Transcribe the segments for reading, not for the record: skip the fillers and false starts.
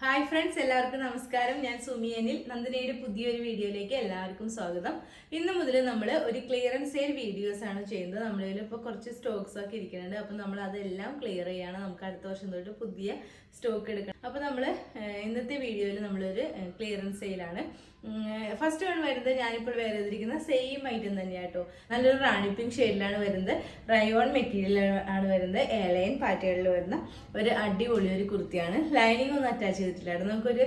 Hi friends, എല്ലാവർക്കും നമസ്കാരം. ഞാൻ സുമിയനിൽ നന്ദിനിയുടെ പുതിയൊരു വീഡിയോയിലേക്ക് എല്ലാവർക്കും സ്വാഗതം. ഇന്ന് മുതൽ നമ്മൾ ഒരു ക്ലിയറൻസ് സെയിൽ വീഡിയോസ് ആണ് ചെയ്യുന്നത്. നമ്മളിൽ ഇപ്പോൾ കുറച്ച് സ്റ്റോക്സ് ഒക്കെ ഇരിക്കുന്നുണ്ട്. അപ്പോൾ നമ്മൾ അതെല്ലാം ക്ലിയർ ചെയ്യാണ്. നമുക്ക് അടുത്ത വർഷം തൊട്ട് പുതിയ സ്റ്റോക്ക് എടുക്കണം. അപ്പോൾ നമ്മൾ ഇന്നത്തെ വീഡിയോയിൽ നമ്മളൊരു ക്ലിയറൻസ് സെയിലാണ്. ഫസ്റ്റ് വൺ വരുന്നത് ഞാനിപ്പോൾ വേറെ ചെയ്തിരിക്കുന്ന സെയിം ഐറ്റം തന്നെയാണ് കേട്ടോ. നല്ലൊരു റാണി പിങ്ക് ഷെയ്ഡിലാണ് വരുന്നത്. റയോൺ മെറ്റീരിയൽ ആണ് വരുന്നത്. എയർലൈൻ പാറ്റേണിൽ വരുന്ന ഒരു അടിപൊളി ഒരു കുർത്തിയാണ്. ലൈനിങ് ഒന്നും അറ്റാച്ച് ചെയ്തിട്ടില്ലായിരുന്നു. നമുക്കൊരു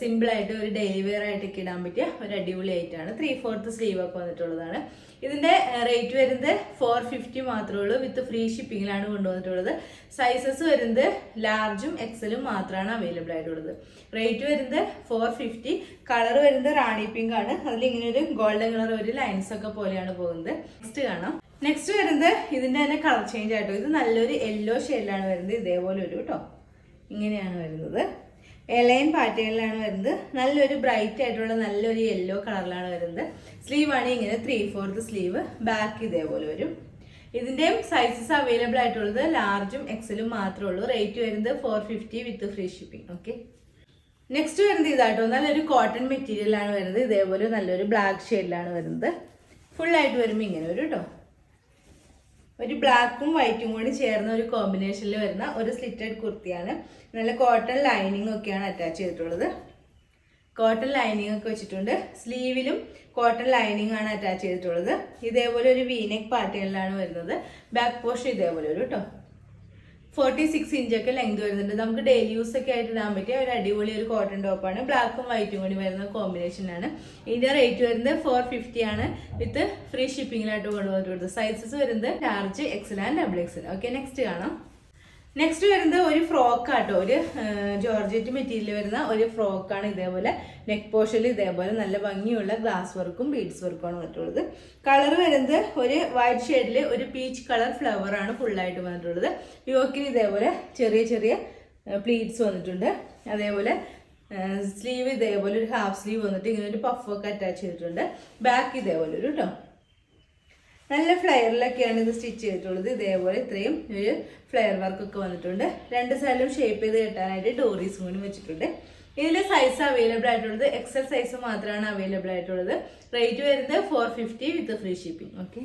സിമ്പിളായിട്ട് ഒരു ഡെയിലി വെയർ ആയിട്ടൊക്കെ ഇടാൻ പറ്റിയ ഒരു അടിപൊളി ഐറ്റമാണ്. 3/4 സ്ലീവ് ഒക്കെ വന്നിട്ടുള്ളതാണ്. ഇതിന്റെ റേറ്റ് വരുന്നത് 450 മാത്രമേ ഉള്ളൂ. വിത്ത് ഫ്രീ ഷിപ്പിങ്ങിലാണ് കൊണ്ടുവന്നിട്ടുള്ളത്. സൈസസ് വരുന്നത് ലാർജും എക്സലും മാത്രമാണ് അവൈലബിൾ ആയിട്ടുള്ളത്. റേറ്റ് വരുന്നത് 450. കളർ വരുന്നത് റാണി പിങ്ക് ആണ്. അതിൽ ഇങ്ങനെ ഒരു ഗോൾഡൻ കളർ ഒരു ലൈൻസ് ഒക്കെ പോലെയാണ് പോകുന്നത്. നെക്സ്റ്റ് കാണാം. നെക്സ്റ്റ് വരുന്നത് ഇതിന്റെ തന്നെ കളർ ചേഞ്ച് ആയിട്ടോ. ഇത് നല്ലൊരു യെല്ലോ ഷെയ്ഡിലാണ് വരുന്നത്. ഇതേപോലെ ഒരു കേട്ടോ, ഇങ്ങനെയാണ് വരുന്നത്. എലൈൻ പാറ്റേണിലാണ് വരുന്നത്. നല്ലൊരു ബ്രൈറ്റ് ആയിട്ടുള്ള നല്ലൊരു യെല്ലോ കളറിലാണ് വരുന്നത്. സ്ലീവ് ആണ് ഇങ്ങനെ 3/4 സ്ലീവ്. ബാക്ക് ഇതേപോലെ വരും. ഇതിന്റെയും സൈസസ് അവൈലബിൾ ആയിട്ടുള്ളത് ലാർജും എക്സലും മാത്രമേ ഉള്ളൂ. റേറ്റ് വരുന്നത് 450 വിത്ത് ഫ്രീ ഷിപ്പിംഗ്. ഓക്കെ, നെക്സ്റ്റ് വരുന്നത് ഇതാട്ടോ. നല്ലൊരു കോട്ടൺ മെറ്റീരിയലാണ് വരുന്നത്. ഇതേപോലെ നല്ലൊരു ബ്ലാക്ക് ഷെയ്ഡിലാണ് വരുന്നത്. ഫുൾ ആയിട്ട് വരുമ്പോൾ ഇങ്ങനെ വരും കേട്ടോ. ഒരു ബ്ലാക്കും വൈറ്റും കൂടി ചേർന്ന ഒരു കോമ്പിനേഷനിൽ വരുന്ന ഒരു സ്ലിറ്റഡ് കുർത്തിയാണ്. നല്ല കോട്ടൺ ലൈനിങ് ഒക്കെയാണ് അറ്റാച്ച് ചെയ്തിട്ടുള്ളത്. കോട്ടൺ ലൈനിങ് ഒക്കെ വെച്ചിട്ടുണ്ട്. സ്ലീവിലും കോട്ടൺ ലൈനിങ് ആണ് അറ്റാച്ച് ചെയ്തിട്ടുള്ളത്. ഇതേപോലെ ഒരു വീനെക്ക് പാറ്റേണിലാണ് വരുന്നത്. ബാക്ക് പോർഷൻ ഇതേപോലെ ഒരു കേട്ടോ. 46 ഇഞ്ചൊക്കെ ലെങ്ത് വരുന്നുണ്ട്. നമുക്ക് ഡെയിലി യൂസ് ഒക്കെ ആയിട്ട് ഇടാൻ പറ്റിയ ഒരു അടിപൊളി ഒരു കോട്ടൺ ടോപ്പാണ്. ബ്ലാക്കും വൈറ്റും കൂടി വരുന്ന കോമ്പിനേഷനാണ്. ഇതിന്റെ റേറ്റ് വരുന്നത് 450 ആണ്. വിത്ത് ഫ്രീ ഷിപ്പിംഗിലായിട്ട് കൊണ്ടുവന്നിട്ടുള്ളത്. സൈസസ് വരുന്നത് large, Excel and double XL. Okay, next കാണാം. നെക്സ്റ്റ് വരുന്നത് ഒരു ഫ്രോക്ക് ആട്ടോ. ഒരു ജോർജറ്റ് മെറ്റീരിയൽ വരുന്ന ഒരു ഫ്രോക്കാണ്. ഇതേപോലെ നെക്ക് പോർഷനിൽ ഇതേപോലെ നല്ല ഭംഗിയുള്ള ഗ്ലാസ് വർക്കും ബീഡ്സ് വർക്കുമാണ് വന്നിട്ടുള്ളത്. കളർ വരുന്നത് ഒരു വൈറ്റ് ഷെയ്ഡിൽ ഒരു പീച്ച് കളർ ഫ്ലവർ ആണ് ഫുള്ളായിട്ട് വന്നിട്ടുള്ളത്. യോക്കിൽ ഇതേപോലെ ചെറിയ ചെറിയ പ്ലീറ്റ്സ് വന്നിട്ടുണ്ട്. അതേപോലെ സ്ലീവ് ഇതേപോലെ ഒരു ഹാഫ് സ്ലീവ് വന്നിട്ട് ഇങ്ങനെ ഒരു പഫൊക്കെ അറ്റാച്ച് ചെയ്തിട്ടുണ്ട്. ബാക്ക് ഇതേപോലെ ഒരു കേട്ടോ. നല്ല ഫ്ലെയറിലൊക്കെയാണ് ഇത് സ്റ്റിച്ച് ചെയ്തിട്ടുള്ളത്. ഇതേപോലെ ഇത്രയും ഒരു ഫ്ലെയർ വർക്കൊക്കെ വന്നിട്ടുണ്ട്. രണ്ട് സൈഡിലും ഷേപ്പ് ചെയ്ത് കെട്ടാനായിട്ട് ഡോറീസും കൂടി വെച്ചിട്ടുണ്ട്. ഇതിൽ സൈസ് അവൈലബിൾ ആയിട്ടുള്ളത് എക്സൽ സൈസ് മാത്രമാണ് അവൈലബിൾ ആയിട്ടുള്ളത്. റേറ്റ് വരുന്നത് 450 വിത്ത് ഫ്രീ ഷിപ്പിംഗ്. ഓക്കെ,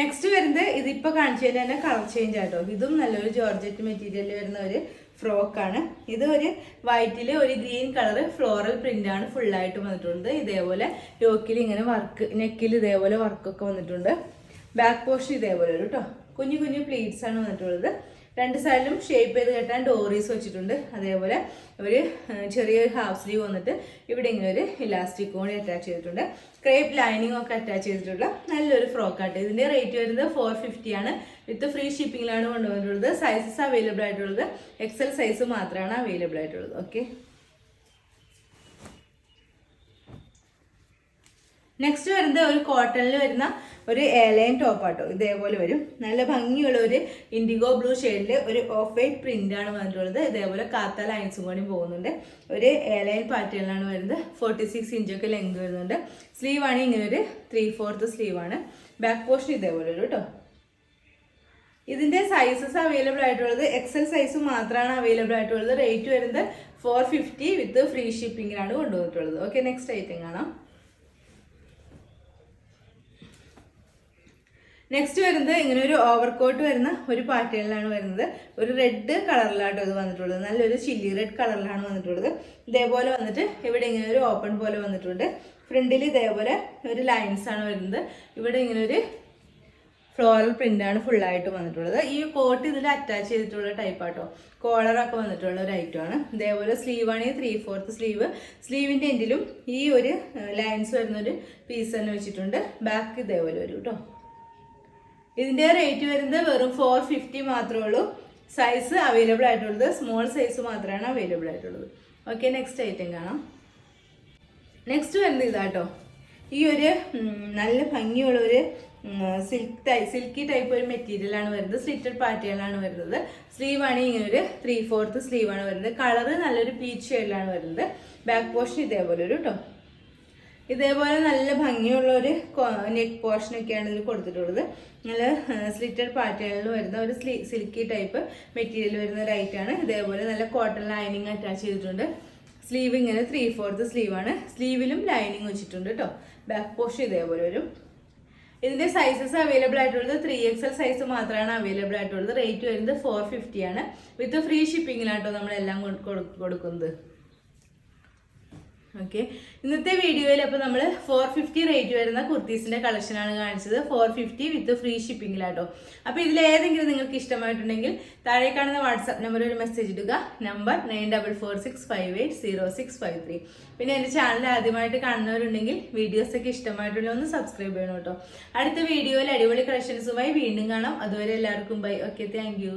നെക്സ്റ്റ് വരുന്നത് ഇതിപ്പോൾ കാണിച്ചതിന് തന്നെ കളർ ചേഞ്ച് ആട്ടോ. ഇതും നല്ലൊരു ജോർജറ്റ് മെറ്റീരിയലിൽ വരുന്ന ഒരു ഫ്രോക്കാണ്. ഇത് ഒരു വൈറ്റിൽ ഒരു ഗ്രീൻ കളർ ഫ്ലോറൽ പ്രിന്റ് ആണ് ഫുള്ളായിട്ട് വന്നിട്ടുള്ളത്. ഇതേപോലെ യോക്കിൽ ഇങ്ങനെ വർക്ക്, നെക്കിൽ ഇതേപോലെ വർക്കൊക്കെ വന്നിട്ടുണ്ട്. ബാക്ക് പോർഷൻ ഇതേപോലെ ഒരു കേട്ടോ. കുഞ്ഞു കുഞ്ഞു പ്ലീറ്റ്സ് ആണ് വന്നിട്ടുള്ളത്. രണ്ട് സൈഡിലും ഷേപ്പ് ചെയ്ത് കെട്ടാൻ ഡോറീസ് വെച്ചിട്ടുണ്ട്. അതേപോലെ ഒരു ചെറിയൊരു ഹാഫ് സ്ലീവ് വന്നിട്ട് ഇവിടെ ഇങ്ങനെ ഒരു ഇലാസ്റ്റിക് കൂടി അറ്റാച്ച് ചെയ്തിട്ടുണ്ട്. ക്രേപ്പ് ലൈനിങ് ഒക്കെ അറ്റാച്ച് ചെയ്തിട്ടുള്ള നല്ലൊരു ഫ്രോക്കാട്ട്. ഇതിന്റെ റേറ്റ് വരുന്നത് 450 ആണ്. വിത്ത് ഫ്രീ ഷിപ്പിംഗിലാണ് കൊണ്ടുവന്നിട്ടുള്ളത്. സൈസസ് അവൈലബിൾ ആയിട്ടുള്ളത് എക്സൽ സൈസ് മാത്രമാണ് അവൈലബിൾ ആയിട്ടുള്ളത്. ഓക്കെ, നെക്സ്റ്റ് വരുന്നത് ഒരു കോട്ടണിൽ വരുന്ന ഒരു എയർലൈൻ ടോപ്പാട്ടോ. ഇതേപോലെ വരും. നല്ല ഭംഗിയുള്ള ഒരു ഇൻഡിഗോ ബ്ലൂ ഷെയ്ഡിൽ ഒരു ഓഫ് വൈറ്റ് പ്രിന്റ് ആണ് വന്നിട്ടുള്ളത്. ഇതേപോലെ കാത്ത ലൈൻസും കൂടി പോകുന്നുണ്ട്. ഒരു എയർലൈൻ പാറ്റേണിലാണ് വരുന്നത്. 46 ഇഞ്ചൊക്കെ ലെങ്ത് വരുന്നുണ്ട്. സ്ലീവ് ആണ് ഇങ്ങനെ ഒരു 3/4 സ്ലീവ് ആണ്. ബാക്ക് പോർഷൻ ഇതേപോലെ ഒരു കേട്ടോ. ഇതിന്റെ സൈസസ് അവൈലബിൾ ആയിട്ടുള്ളത് എക്സൽ സൈസ് മാത്രമാണ് അവൈലബിൾ ആയിട്ടുള്ളത്. റേറ്റ് വരുന്നത് 450 വിത്ത് ഫ്രീ ഷിപ്പിംഗിലാണ് കൊണ്ടുവന്നിട്ടുള്ളത്. ഓക്കെ, നെക്സ്റ്റ് ഐറ്റം കാണാം. നെക്സ്റ്റ് വരുന്നത് ഇങ്ങനെ ഒരു ഓവർകോട്ട് വരുന്ന ഒരു പാറ്റേണിലാണ് വരുന്നത്. ഒരു റെഡ് കളറിലാട്ടോ ഇത് വന്നിട്ടുള്ളത്. നല്ലൊരു ചില്ലി റെഡ് കളറിലാണ് വന്നിട്ടുള്ളത്. ഇതേപോലെ വന്നിട്ട് ഇവിടെ ഇങ്ങനെ ഒരു ഓപ്പൺ പോലെ വന്നിട്ടുണ്ട്. ഫ്രണ്ടിൽ ഇതേപോലെ ഒരു ലൈൻസ് ആണ് വരുന്നത്. ഇവിടെ ഇങ്ങനെ ഒരു ഫ്ലോറൽ പ്രിന്റ് ആണ് ഫുള്ളായിട്ട് വന്നിട്ടുള്ളത്. ഈ കോട്ട് ഇതിൽ അറ്റാച്ച് ചെയ്തിട്ടുള്ള ടൈപ്പ് ആട്ടോ. കോളറൊക്കെ വന്നിട്ടുള്ള ഒരു ഐറ്റമാണ്. ഇതേപോലെ സ്ലീവ് ആണ് 3/4 സ്ലീവ്. സ്ലീവിന്റെ എൻഡിലും ഈ ഒരു ലൈൻസ് വരുന്ന ഒരു പീസ് തന്നെ വെച്ചിട്ടുണ്ട്. ബാക്ക് ഇതേപോലെ വരും കേട്ടോ. ഇതിന്റെ റേറ്റ് വരുന്നത് വെറും 450 മാത്രമേ ഉള്ളൂ. സൈസ് അവൈലബിൾ ആയിട്ടുള്ളത് സ്മോൾ സൈസ് മാത്രമാണ് അവൈലബിൾ ആയിട്ടുള്ളത്. ഓക്കെ, നെക്സ്റ്റ് ഐറ്റം കാണാം. നെക്സ്റ്റ് വരുന്നത് ഇതാട്ടോ. ഈ ഒരു നല്ല ഭംഗിയുള്ള ഒരു സിൽക്കി ടൈപ്പ് ഒരു മെറ്റീരിയലാണ് വരുന്നത്. സ്ലിറ്റഡ് പാറ്റേണിലാണ് വരുന്നത്. സ്ലീവ് ആണ് ഇങ്ങനെ ഒരു 3/4 സ്ലീവ് ആണ് വരുന്നത്. കളറ് നല്ലൊരു പീച്ച് ഷെയ്ഡിലാണ് വരുന്നത്. ബാക്ക് പോർഷൻ ഇതേപോലെ ഒരു കേട്ടോ. ഇതേപോലെ നല്ല ഭംഗിയുള്ള ഒരു നെക്ക് പോർഷനൊക്കെയാണ് ഇതിൽ കൊടുത്തിട്ടുള്ളത്. നല്ല സ്ലിറ്റഡ് പാറ്റേണിൽ വരുന്ന ഒരു സിൽക്കി ടൈപ്പ് മെറ്റീരിയൽ വരുന്ന ഒരു ഐറ്റാണ്. ഇതേപോലെ നല്ല കോട്ടൺ ലൈനിങ് അറ്റാച്ച് ചെയ്തിട്ടുണ്ട്. സ്ലീവ് ഇങ്ങനെ 3/4 സ്ലീവാണ്. സ്ലീവിലും ലൈനിങ് വെച്ചിട്ടുണ്ട് കേട്ടോ. ബാക്ക് പോർഷൻ ഇതേപോലെ വരും. ഇതിന്റെ സൈസസ് അവൈലബിൾ ആയിട്ടുള്ളത് 3XL സൈസ് മാത്രമാണ് അവൈലബിൾ ആയിട്ടുള്ളത്. റേറ്റ് വരുന്നത് 450 ആണ്. വിത്ത് ഫ്രീ ഷിപ്പിങ്ങിലാട്ടോ നമ്മളെല്ലാം കൊടുക്കുന്നത്. ഓക്കെ, ഇന്നത്തെ വീഡിയോയിൽ അപ്പോൾ നമ്മൾ 450 റേറ്റ് വരുന്ന കുർത്തീസിന്റെ കളക്ഷനാണ് കാണിച്ചത്. 450 വിത്ത് ഫ്രീ ഷിപ്പിങ്ങിലാട്ടോ. അപ്പോൾ ഇതിലേതെങ്കിലും നിങ്ങൾക്ക് ഇഷ്ടമായിട്ടുണ്ടെങ്കിൽ താഴെ കാണുന്ന വാട്സാപ്പ് നമ്പറിൽ ഒരു മെസ്സേജ് ഇടുക. നമ്പർ 9446580653. പിന്നെ എൻ്റെ ചാനൽ ആദ്യമായിട്ട് കാണുന്നവരുണ്ടെങ്കിൽ വീഡിയോസൊക്കെ ഇഷ്ടമായിട്ടുള്ള ഒന്ന് സബ്സ്ക്രൈബ് ചെയ്യണം കേട്ടോ. അടുത്ത വീഡിയോയിൽ അടിപൊളി കളക്ഷൻസുമായി വീണ്ടും കാണാം. അതുവരെ എല്ലാവർക്കും ബൈ. Okay, thank you.